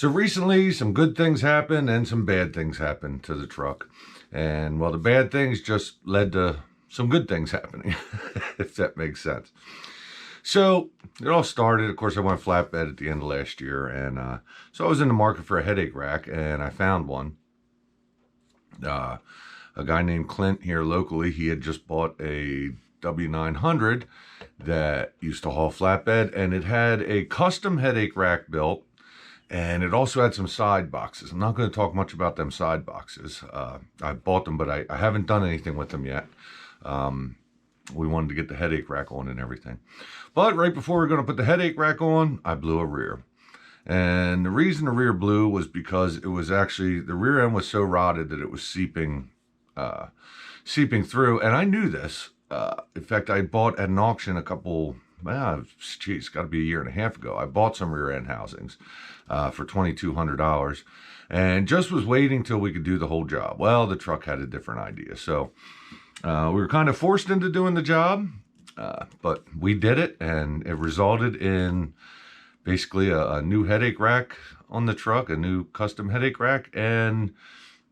So recently, some good things happened and some bad things happened to the truck. And well, the bad things just led to some good things happening, if that makes sense. So it all started, of course, I went flatbed at the end of last year. And so I was in the market for a headache rack, and I found one. A guy named Clint here locally, he had just bought a W900 that used to haul flatbed, and it had a custom headache rack built. And it also had some side boxes. I'm not going to talk much about them side boxes. I bought them, but I haven't done anything with them yet. We wanted to get the headache rack on and everything. But right before we were going to put the headache rack on, I blew a rear. And the reason the rear blew was because it was actually, the rear end was so rotted that it was seeping through. And I knew this. In fact, I bought at an auction a couple, it's got to be a year and a half ago. I bought some rear end housings for $2,200 and just was waiting till we could do the whole job. Well, the truck had a different idea. So we were kind of forced into doing the job, but we did it, and it resulted in basically a new headache rack on the truck, a new custom headache rack, and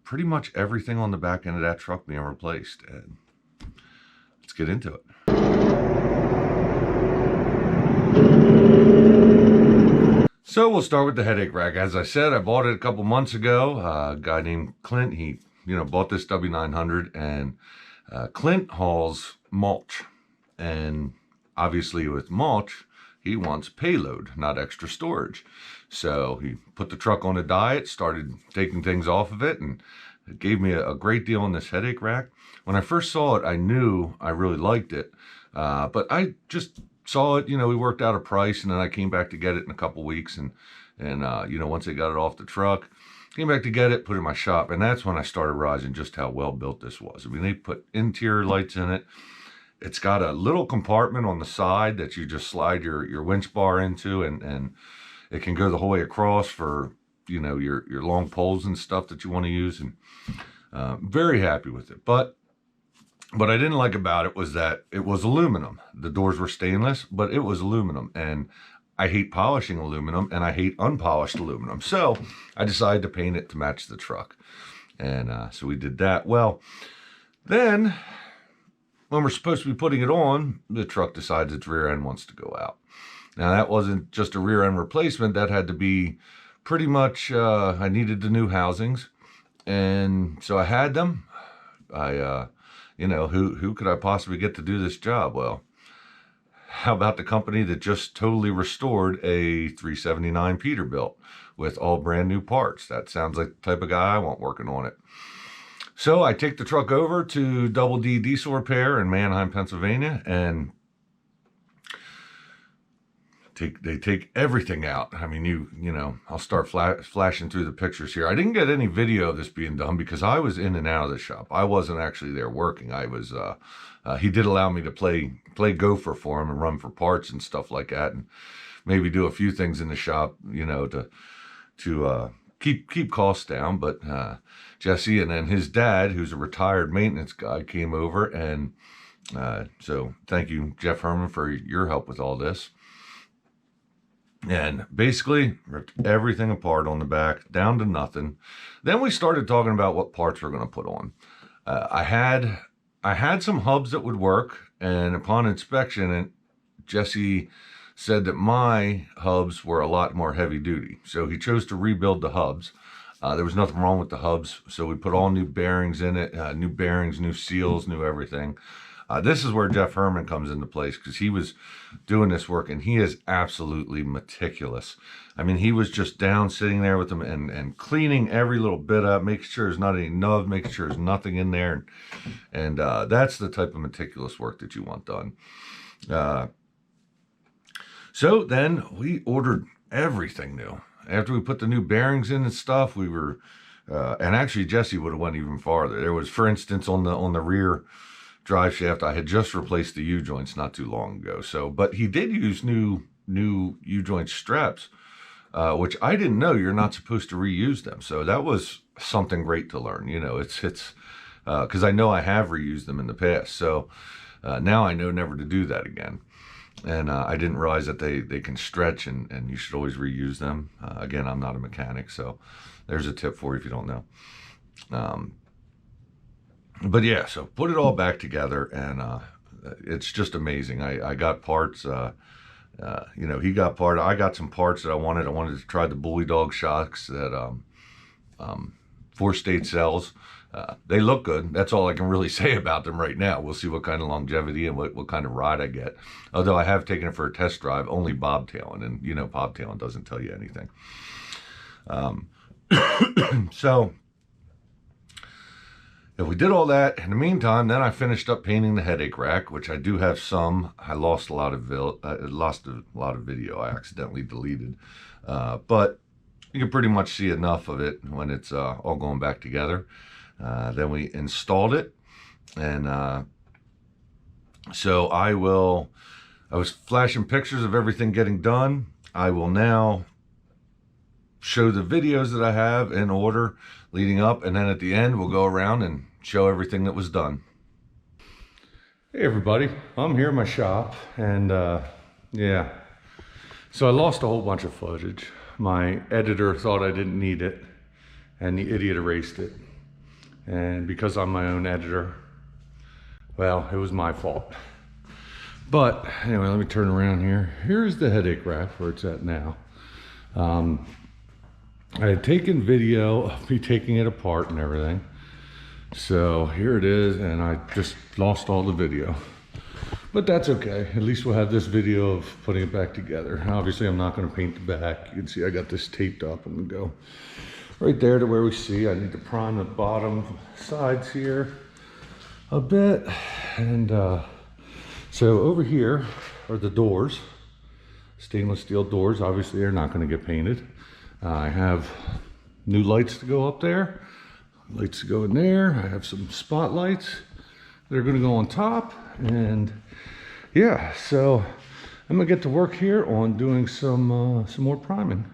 pretty much everything on the back end of that truck being replaced. And let's get into it. So we'll start with the headache rack. As I said, I bought it a couple months ago. A guy named Clint, he bought this W900, and Clint hauls mulch. And obviously with mulch, he wants payload, not extra storage. So he put the truck on a diet, started taking things off of it, and it gave me a great deal on this headache rack. When I first saw it, I knew I really liked it, but I just saw it, we worked out a price, and then I came back to get it in a couple weeks, and once I got it off the truck, came back to get it, put it in my shop, and that's when I started realizing just how well built this was. I mean, they put interior lights in it. It's got a little compartment on the side that you just slide your winch bar into, and it can go the whole way across for, your long poles and stuff that you want to use, and very happy with it. But what I didn't like about it was that it was aluminum. The doors were stainless, but it was aluminum, and I hate polishing aluminum, and I hate unpolished aluminum. So I decided to paint it to match the truck, and so we did that. Well, then when we're supposed to be putting it on, the truck decides its rear end wants to go out. Now, that wasn't just a rear end replacement. That had to be pretty much, I needed the new housings, and so I had them. Who could I possibly get to do this job? Well, how about the company that just totally restored a 379 Peterbilt with all brand new parts? That sounds like the type of guy I want working on it. So I take the truck over to Double D Diesel Repair in Manheim, Pennsylvania, and they take everything out. I mean, I'll start flashing through the pictures here. I didn't get any video of this being done because I was in and out of the shop. I wasn't actually there working. I was, he did allow me to play gopher for him and run for parts and stuff like that, and maybe do a few things in the shop, to keep costs down. But Jesse and then his dad, who's a retired maintenance guy, came over, and so thank you, Jeff Herman, for your help with all this. And basically ripped everything apart on the back, down to nothing. Then we started talking about what parts we're going to put on. I had some hubs that would work, and upon inspection, Jesse said that my hubs were a lot more heavy duty. So he chose to rebuild the hubs. There was nothing wrong with the hubs, so we put all new bearings in it, new bearings, new seals, new everything. This is where Jeff Herman comes into place, because he was doing this work, and he is absolutely meticulous. I mean, he was just down sitting there with them and cleaning every little bit up, making sure there's not any nub, making sure there's nothing in there. And that's the type of meticulous work that you want done. So then we ordered everything new. After we put the new bearings in and stuff, we were, and actually Jesse would have went even farther. There was, for instance, on the rear drive shaft, I had just replaced the U-joints not too long ago. So, but he did use new U-joint straps, which I didn't know you're not supposed to reuse them. So that was something great to learn. It's because I know I have reused them in the past. So now I know never to do that again. And I didn't realize that they can stretch, and you should always reuse them. Again, I'm not a mechanic, so there's a tip for you if you don't know. But yeah, so put it all back together, and it's just amazing. I got parts, you know, he got part. I got some parts that I wanted. I wanted to try the Bully Dog shocks that 4-state cells. They look good. That's all I can really say about them right now. We'll see what kind of longevity and what kind of ride I get. Although I have taken it for a test drive, only bobtailing, and you know, bobtailing doesn't tell you anything. So if we did all that, in the meantime, then I finished up painting the headache rack, which I do have some. I lost a lot of video. I accidentally deleted, but you can pretty much see enough of it when it's all going back together. Then we installed it, and so I was flashing pictures of everything getting done. I will now show the videos that I have in order leading up, and then at the end we'll go around and show everything that was done. Hey everybody, I'm here in my shop, and yeah, so I lost a whole bunch of footage. My editor thought I didn't need it, and the idiot erased it. And because I'm my own editor, well, it was my fault. But anyway, let me turn around here. Here's the headache rack where it's at now. I had taken video of me taking it apart and everything. So here it is, and I just lost all the video. But that's okay. At least we'll have this video of putting it back together. Obviously, I'm not going to paint the back. You can see I got this taped up, and we go right there to where we see. I need to prime the bottom sides here a bit. And so over here are the doors, stainless steel doors. Obviously, they're not going to get painted. I have new lights to go up there, lights to go in there. I have some spotlights that are going to go on top. And yeah, so I'm gonna get to work here on doing some more priming.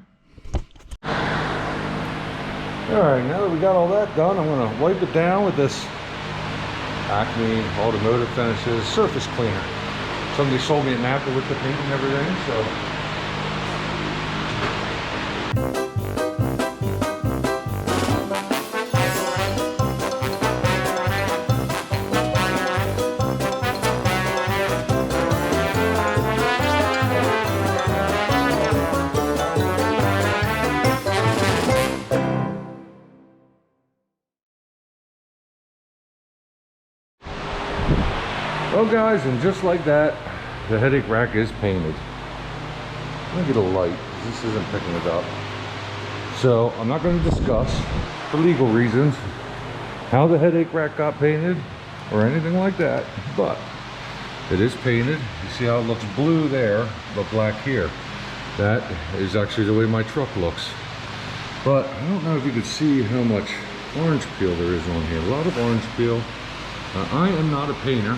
All right, now that we got all that done, I'm gonna wipe it down with this Acme Automotive Finishes surface cleaner. Somebody sold me a napkin with the paint and everything, so. Well guys, and just like that, the headache rack is painted. Let me get a light, because this isn't picking it up. So I'm not going to discuss, for legal reasons, how the headache rack got painted or anything like that, but it is painted. You see how it looks blue there, but black here. That is actually the way my truck looks. But I don't know if you can see how much orange peel there is on here. A lot of orange peel. I am not a painter.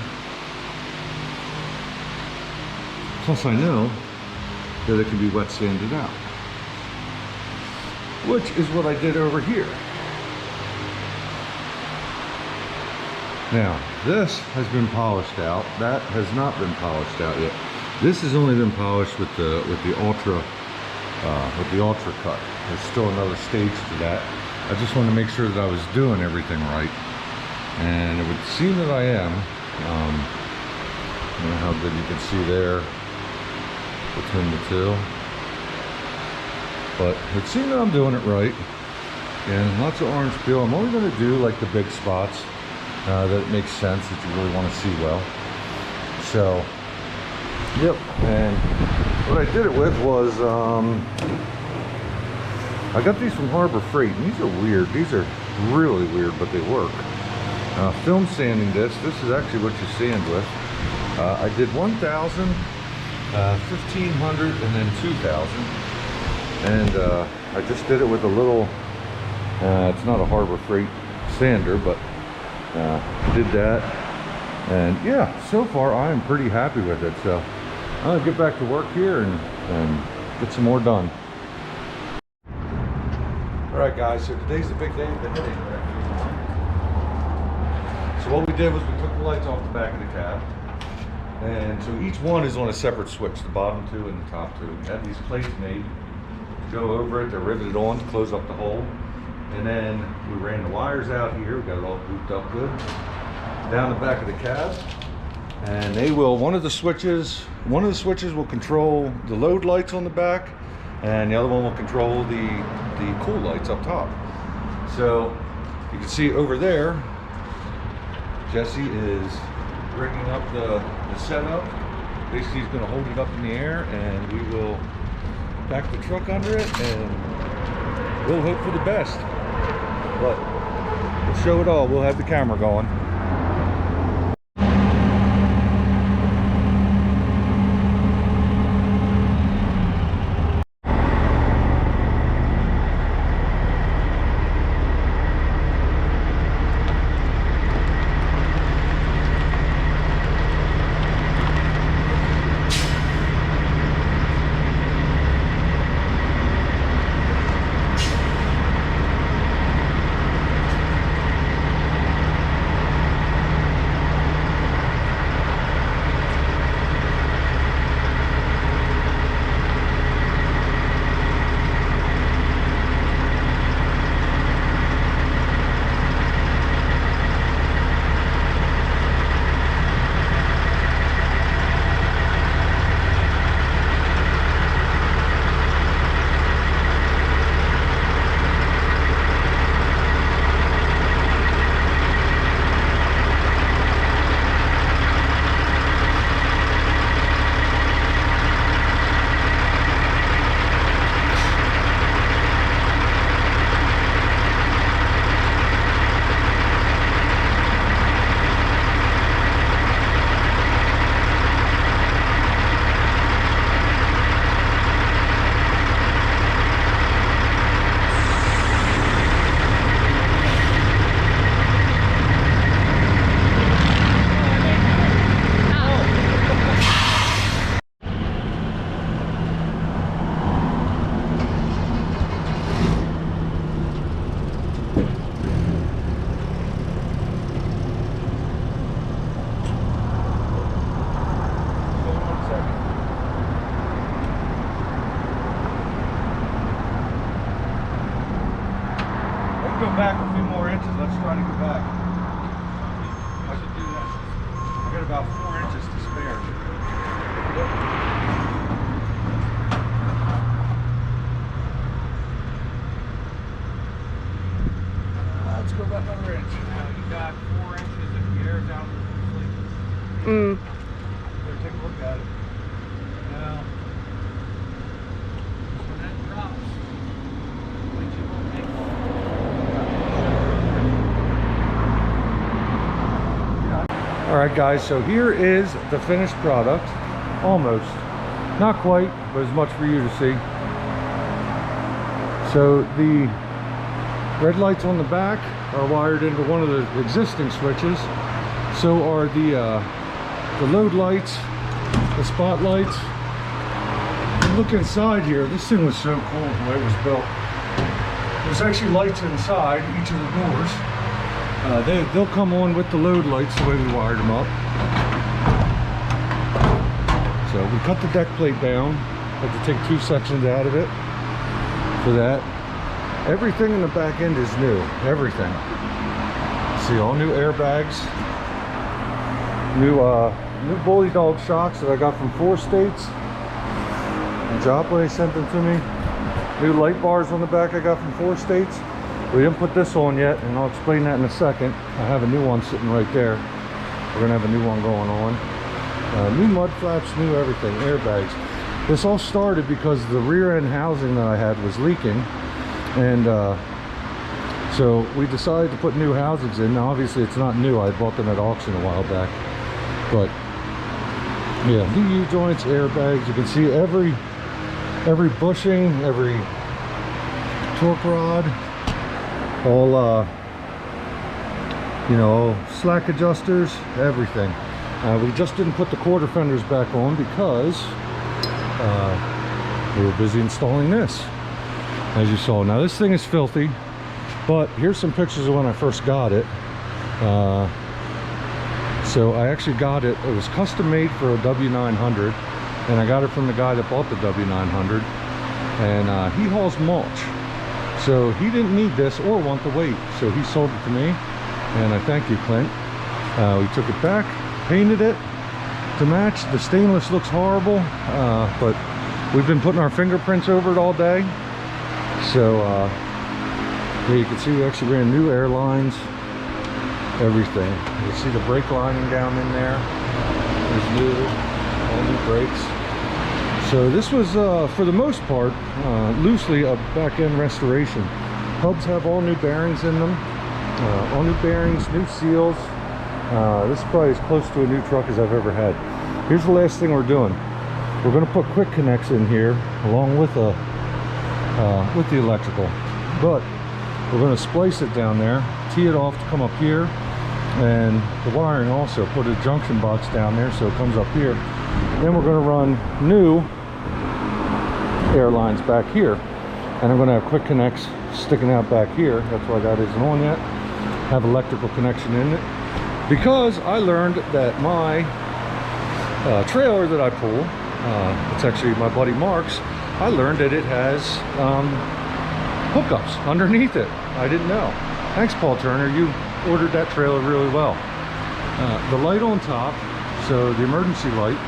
Plus I know that it can be wet sanded out, which is what I did over here. Now, this has been polished out. That has not been polished out yet. This has only been polished with the ultra cut. There's still another stage to that. I just wanted to make sure that I was doing everything right, and it would seem that I am. You know how good you can see there between the two, but it seems that I'm doing it right. And lots of orange peel. I'm only going to do like the big spots that it makes sense, that you really want to see well. So yep. And what I did it with was I got these from Harbor Freight, and these are weird. These are really weird, but they work. Film sanding this is actually what you sand with. I did 1,000, 1,500, and then 2,000, and I just did it with a little, it's not a Harbor Freight sander, but did that, and yeah, so far I am pretty happy with it. So I'm gonna get back to work here and get some more done. All right guys, so today's the big day of the headache rack. So what we did was we took the lights off the back of the cab. And so each one is on a separate switch, the bottom two and the top two. We have these plates made, go over it, they're riveted on to close up the hole. And then we ran the wires out here, we got it all looped up good, down the back of the cab. And they will, one of the switches will control the load lights on the back, and the other one will control the cool lights up top. So you can see over there, Jesse is rigging up the setup. Basically he's going to hold it up in the air, and we will back the truck under it, and we'll hope for the best. But we'll show it all. We'll have the camera going. Back a few more inches. Let's try to get back. I should do that. I got about 4 inches to spare. Let's go back another inch. Now you got 4 inches if the air's out completely. Better take a look at it. Now, when that drops, what you will make. Alright guys, so here is the finished product. Almost. Not quite, but as much for you to see. So the red lights on the back are wired into one of the existing switches. So are the load lights, the spotlights. Look inside here. This thing was so cool the way it was built. There's actually lights inside each of the doors. They'll come on with the load lights the way we wired them up. So we cut the deck plate down. Had to take 2 sections out of it for that. Everything in the back end is new. Everything. See, all new airbags. New Bully Dog shocks that I got from 4 states. Joplin sent them to me. New light bars on the back I got from 4 states. We didn't put this on yet, and I'll explain that in a second. I have a new one sitting right there. We're gonna have a new one going on. New mud flaps, new everything, airbags. This all started because the rear end housing that I had was leaking, and so we decided to put new housings in. Now obviously it's not new, I bought them at auction a while back, but yeah, new U-joints, airbags. You can see every bushing, every torque rod, all you know, slack adjusters, everything. We just didn't put the quarter fenders back on because we were busy installing this, as you saw. Now this thing is filthy, but here's some pictures of when I first got it. So I actually got it. It was custom made for a W900, and I got it from the guy that bought the W900, and he hauls mulch. So he didn't need this or want the weight, so he sold it to me, and I thank you, Clint. We took it back, painted it to match. The stainless looks horrible, but we've been putting our fingerprints over it all day. So here you can see we actually ran new airlines, everything. You see the brake lining down in there. There's new, all new brakes. So this was, for the most part, loosely a back-end restoration. Hubs have all new bearings in them, all new bearings, new seals. This is probably as close to a new truck as I've ever had. Here's the last thing we're doing. We're going to put quick connects in here along with the electrical, but we're going to splice it down there, tee it off to come up here, and the wiring also, put a junction box down there so it comes up here. Then we're going to run new airlines back here, and I'm going to have quick connects sticking out back here. That's why that isn't on yet. Have electrical connection in it, because I learned that my trailer that I pull, it's actually my buddy Mark's, I learned that it has hookups underneath it. I didn't know. Thanks, Paul Turner, you ordered that trailer really well. The light on top, so the emergency light,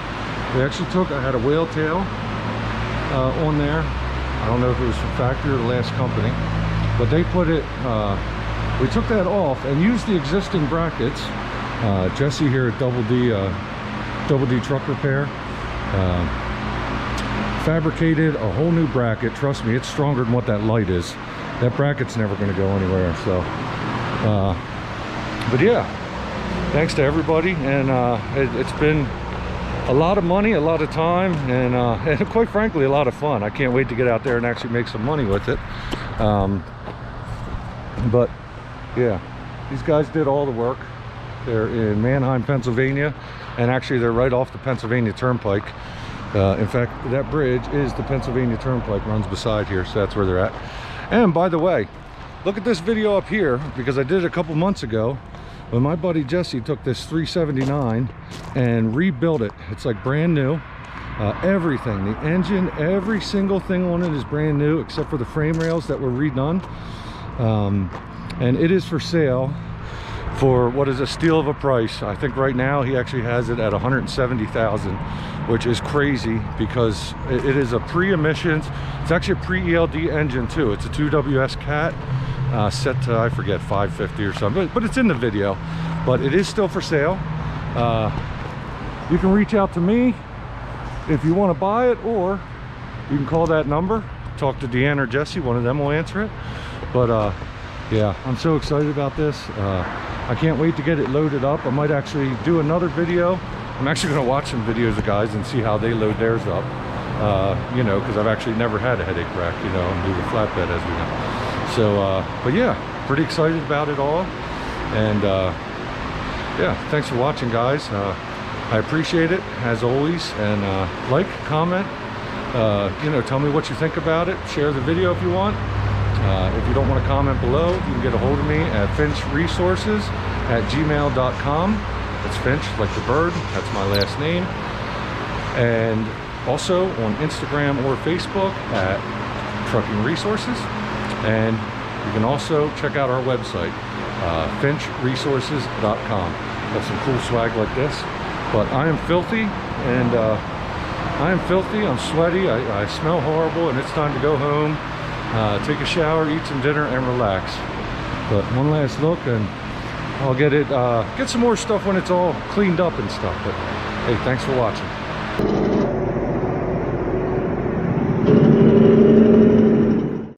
they actually took, I had a whale tail on there. I don't know if it was from factory or the last company, but they put it, we took that off and used the existing brackets. Jesse here at Double D Truck Repair fabricated a whole new bracket. Trust me, it's stronger than what that light is. That bracket's never going to go anywhere. So but yeah, thanks to everybody, and it's been a lot of money, a lot of time, and quite frankly a lot of fun. I can't wait to get out there and actually make some money with it. But yeah, these guys did all the work. They're in Manheim, Pennsylvania, and actually they're right off the Pennsylvania Turnpike. In fact, that bridge is the Pennsylvania Turnpike, runs beside here, so that's where they're at. And by the way, look at this video up here, because I did it a couple months ago when my buddy Jesse took this 379 and rebuilt it. It's like brand new. Everything, the engine, every single thing on it is brand new except for the frame rails that were redone. And it is for sale for what is a steal of a price. I think right now he actually has it at $170,000, which is crazy because it is a pre-emissions. It's actually a pre-ELD engine too. It's a 2WS Cat set to, I forget, 550 or something, but it's in the video. But it is still for sale. You can reach out to me if you want to buy it, or you can call that number, talk to Deanna or Jesse, one of them will answer it. But yeah, I'm so excited about this. I can't wait to get it loaded up. I might actually do another video. I'm actually going to watch some videos of guys and see how they load theirs up. You know, because I've actually never had a headache rack, you know, and do the flatbed, as we know. So, but yeah, pretty excited about it all. And yeah, thanks for watching, guys. I appreciate it, as always. And like, comment, you know, tell me what you think about it. Share the video if you want. If you don't want to comment below, you can get a hold of me at finchresources@gmail.com. It's Finch, like the bird. That's my last name. And also on Instagram or Facebook at Trucking Resources. And you can also check out our website, finchresources.com. Got some cool swag like this. But I am filthy, and I'm sweaty, I smell horrible, and it's time to go home, take a shower, eat some dinner, and relax. But one last look, and I'll get some more stuff when it's all cleaned up and stuff. But hey, thanks for watching.